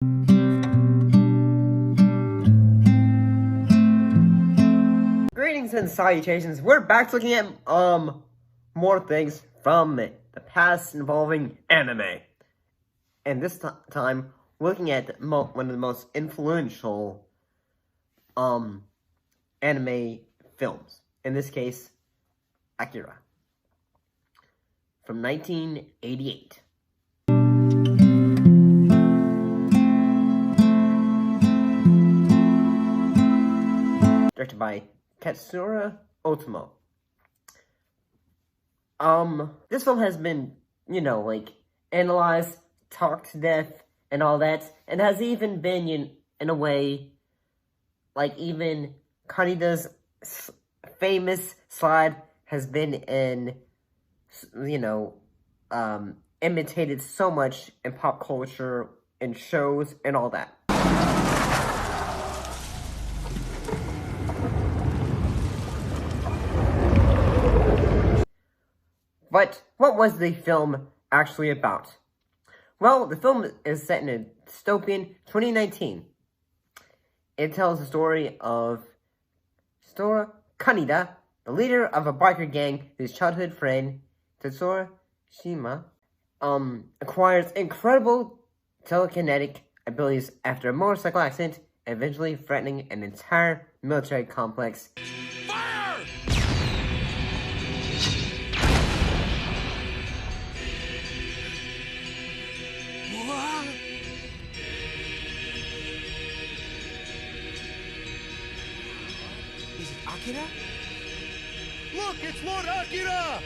Greetings and salutations. We're back looking at more things from the past involving anime, and this time we're looking at one of the most influential anime films. In this case, Akira from 1988. Directed by Katsura Otomo. This film has been, analyzed, talked to death, and all that, and has even been, in a way, even Kanida's famous slide has been imitated so much in pop culture, in shows, and all that. But what was the film actually about? Well, the film is set in a dystopian 2019. It tells the story of Kaneda, the leader of a biker gang whose childhood friend, Tetsuro Shima, acquires incredible telekinetic abilities after a motorcycle accident, eventually threatening an entire military complex. Is it Akira? Look, it's Lord Akira!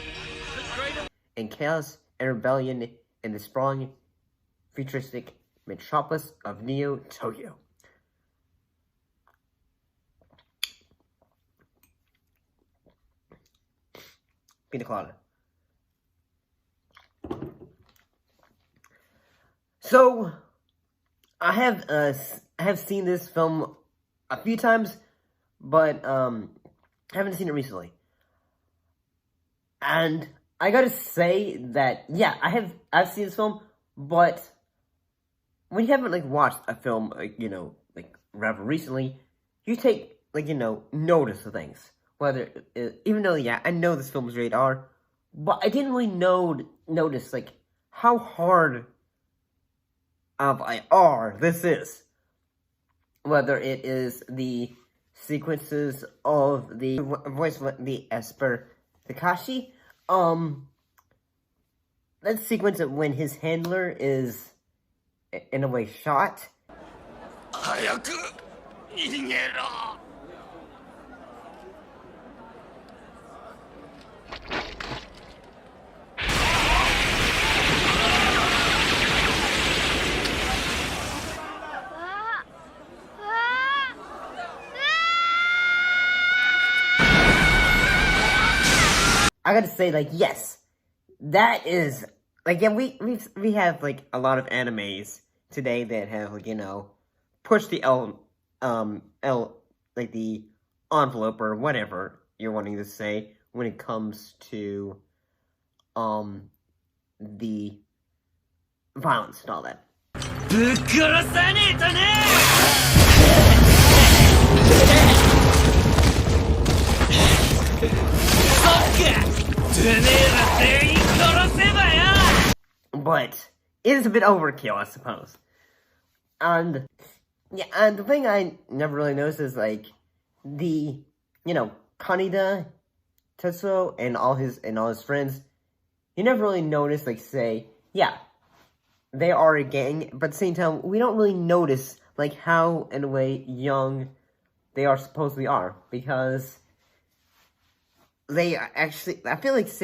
And chaos and rebellion in the sprawling, futuristic metropolis of Neo Tokyo. Pina colada. So, I have seen this film a few times, but haven't seen it recently. And I gotta say that, yeah, I've seen this film, but when you haven't watched a film rather recently, you take notice of things. Whether even though I know this film is rated R, but I didn't really notice how hard of a R this is. Whether it is the sequences of the voice of the Esper Takashi, that sequence of when his handler is in a way shot. I gotta say, yes, that is, we have, a lot of animes today that have, pushed the the envelope, or whatever you're wanting to say, when it comes to, the violence and all that. But it is a bit overkill, I suppose. And and the thing I never really noticed is the Kaneda, Tetsuo, and all his friends. You never really notice say, yeah, they are a gang, but at the same time we don't really notice how in a way young they are supposedly are, because they actually, I feel if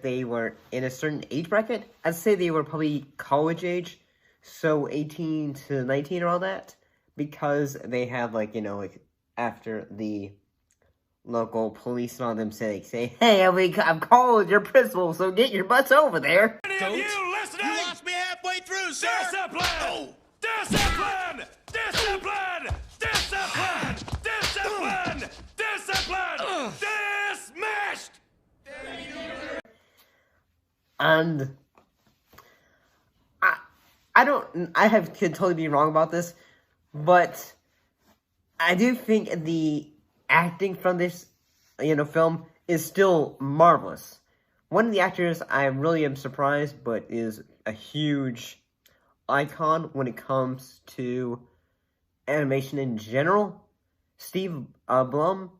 they were in a certain age bracket, I'd say they were probably college age, so 18 to 19 or all that, because they have after the local police and all them say, hey, I'm calling your principal, so get your butts over there. Any of you listening? You lost me halfway through, sir! Discipline! Oh. Discipline! Discipline! Discipline! Discipline! Discipline! Dismissed! And could totally be wrong about this, but I do think the acting from this, film is still marvelous. One of the actors I really am surprised, but is a huge icon when it comes to animation in general, Steve Blum.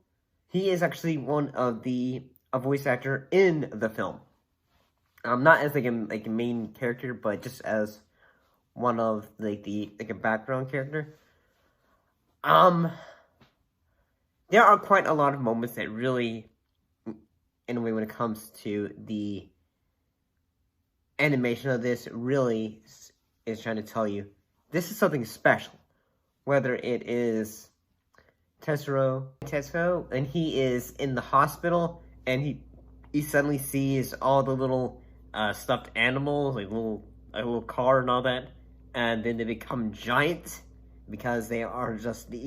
He is actually one of a voice actor in the film. Not as like a main character, but just as one of a background character. There are quite a lot of moments that really, in a way, when it comes to the animation of this, really is trying to tell you this is something special. Whether it is Tetsuo, and he is in the hospital, and he suddenly sees all the little stuffed animals, like a little car and all that, and then they become giant because they are just the.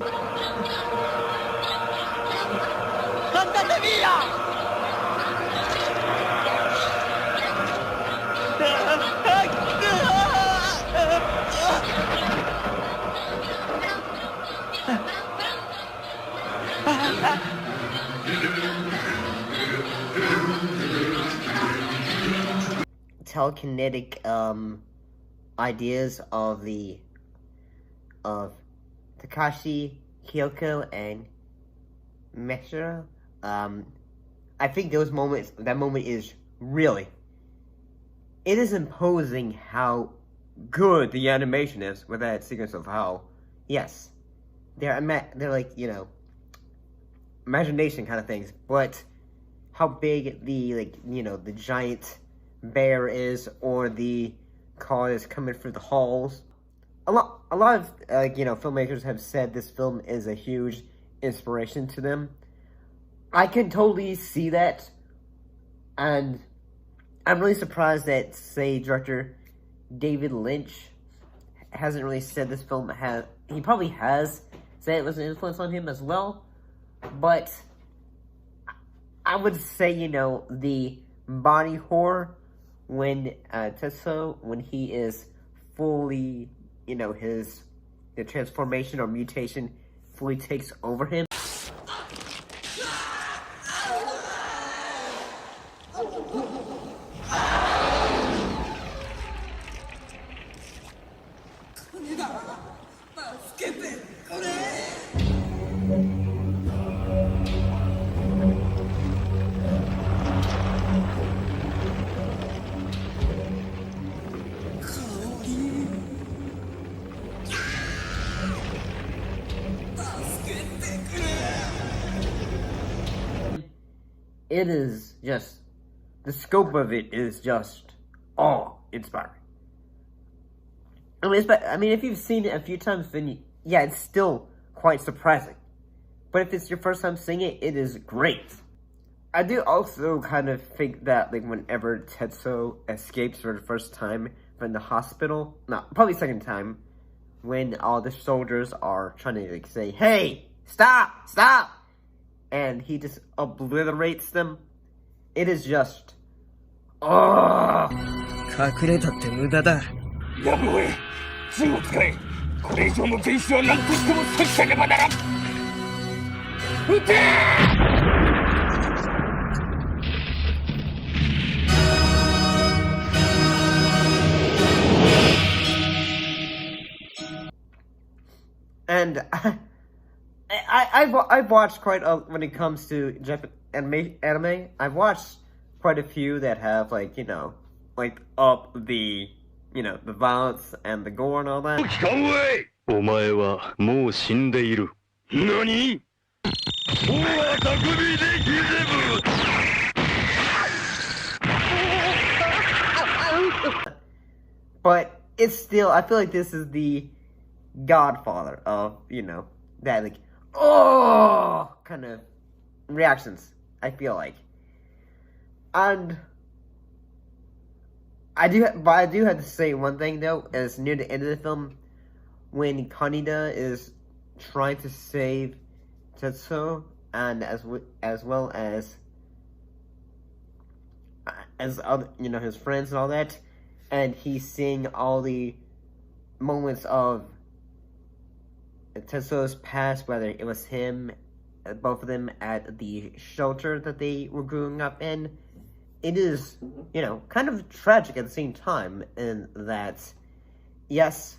Telekinetic ideas of Takashi, Kyoko, and Meshiro. I think that moment is really, it is imposing how good the animation is with that sequence of how, yes, they're like, imagination kind of things, but how big the giant bear is, or the car is coming through the halls. A lot of filmmakers have said this film is a huge inspiration to them. I can totally see that, and I'm really surprised that, say, director David Lynch hasn't really said this film has. He probably has said it was an influence on him as well, but I would say, the body horror when Tetsuo, when he is fully, the transformation or mutation fully takes over him. It is just, the scope of it is just awe-inspiring. I mean, if you've seen it a few times, then yeah, it's still quite surprising. But if it's your first time seeing it, it is great. I do also kind of think that, whenever Tetsuo escapes for the first time from the hospital, probably second time, when all the soldiers are trying to, say, hey, stop! And he just obliterates them. It is just, 隠れたって無駄だ。やぶを銃を使え。これ以上の前進は何としても阻止せねばならん。撃てAnd I've watched quite a, when it comes to anime, I've watched quite a few that have up the the violence and the gore and all that. 機関へお前はもう死んでいる。何 But it's still, I feel like this is the godfather of, that kind of reactions, I feel like. And I do have to say one thing though, is near the end of the film, when Kaneda is trying to save Tetsuo, and as well as other, his friends and all that, and he's seeing all the moments of Tetsuo's past, whether it was him, both of them at the shelter that they were growing up in. It is, you know, kind of tragic at the same time in that, yes,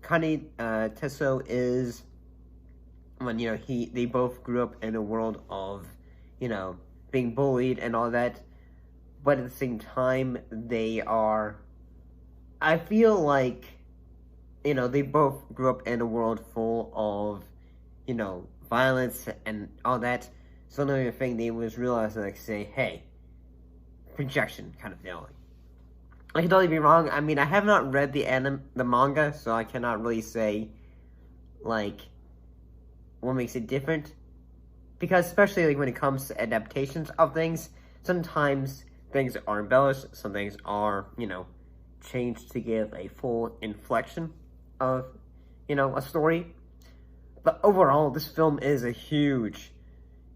Tetsuo is, when, you know, they both grew up in a world of, you know, being bullied and all that, but at the same time, they are, I feel like, you know, they both grew up in a world full of, you know, violence and all that. So the only thing they was realizing, like, say, hey, projection kind of feeling. I can totally be wrong. I mean, I have not read the manga, so I cannot really say, like, what makes it different. Because especially, like, when it comes to adaptations of things, sometimes things are embellished, some things are, you know, changed to give a full inflection of, you know, a story. But overall, this film is a huge,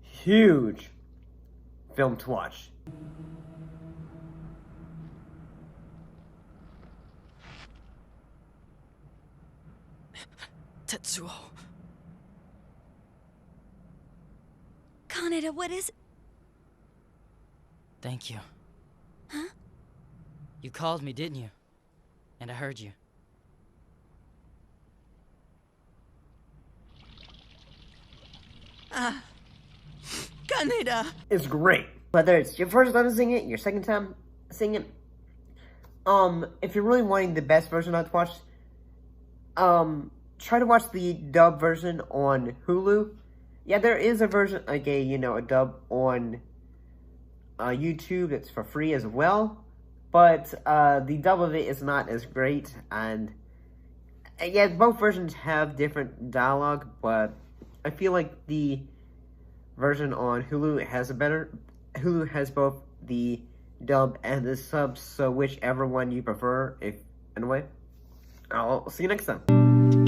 huge film to watch. Tetsuo. Kaneda, what is... Thank you. Huh? You called me, didn't you? And I heard you. Kaneda! It's great. Whether it's your first time seeing it, your second time seeing it, if you're really wanting the best version to watch, try to watch the dub version on Hulu. Yeah, there is a version, like a dub on YouTube that's for free as well, but the dub of it is not as great, and yeah, both versions have different dialogue, but I feel like the version on Hulu Hulu has both the dub and the subs, so whichever one you prefer, in a way. I'll see you next time.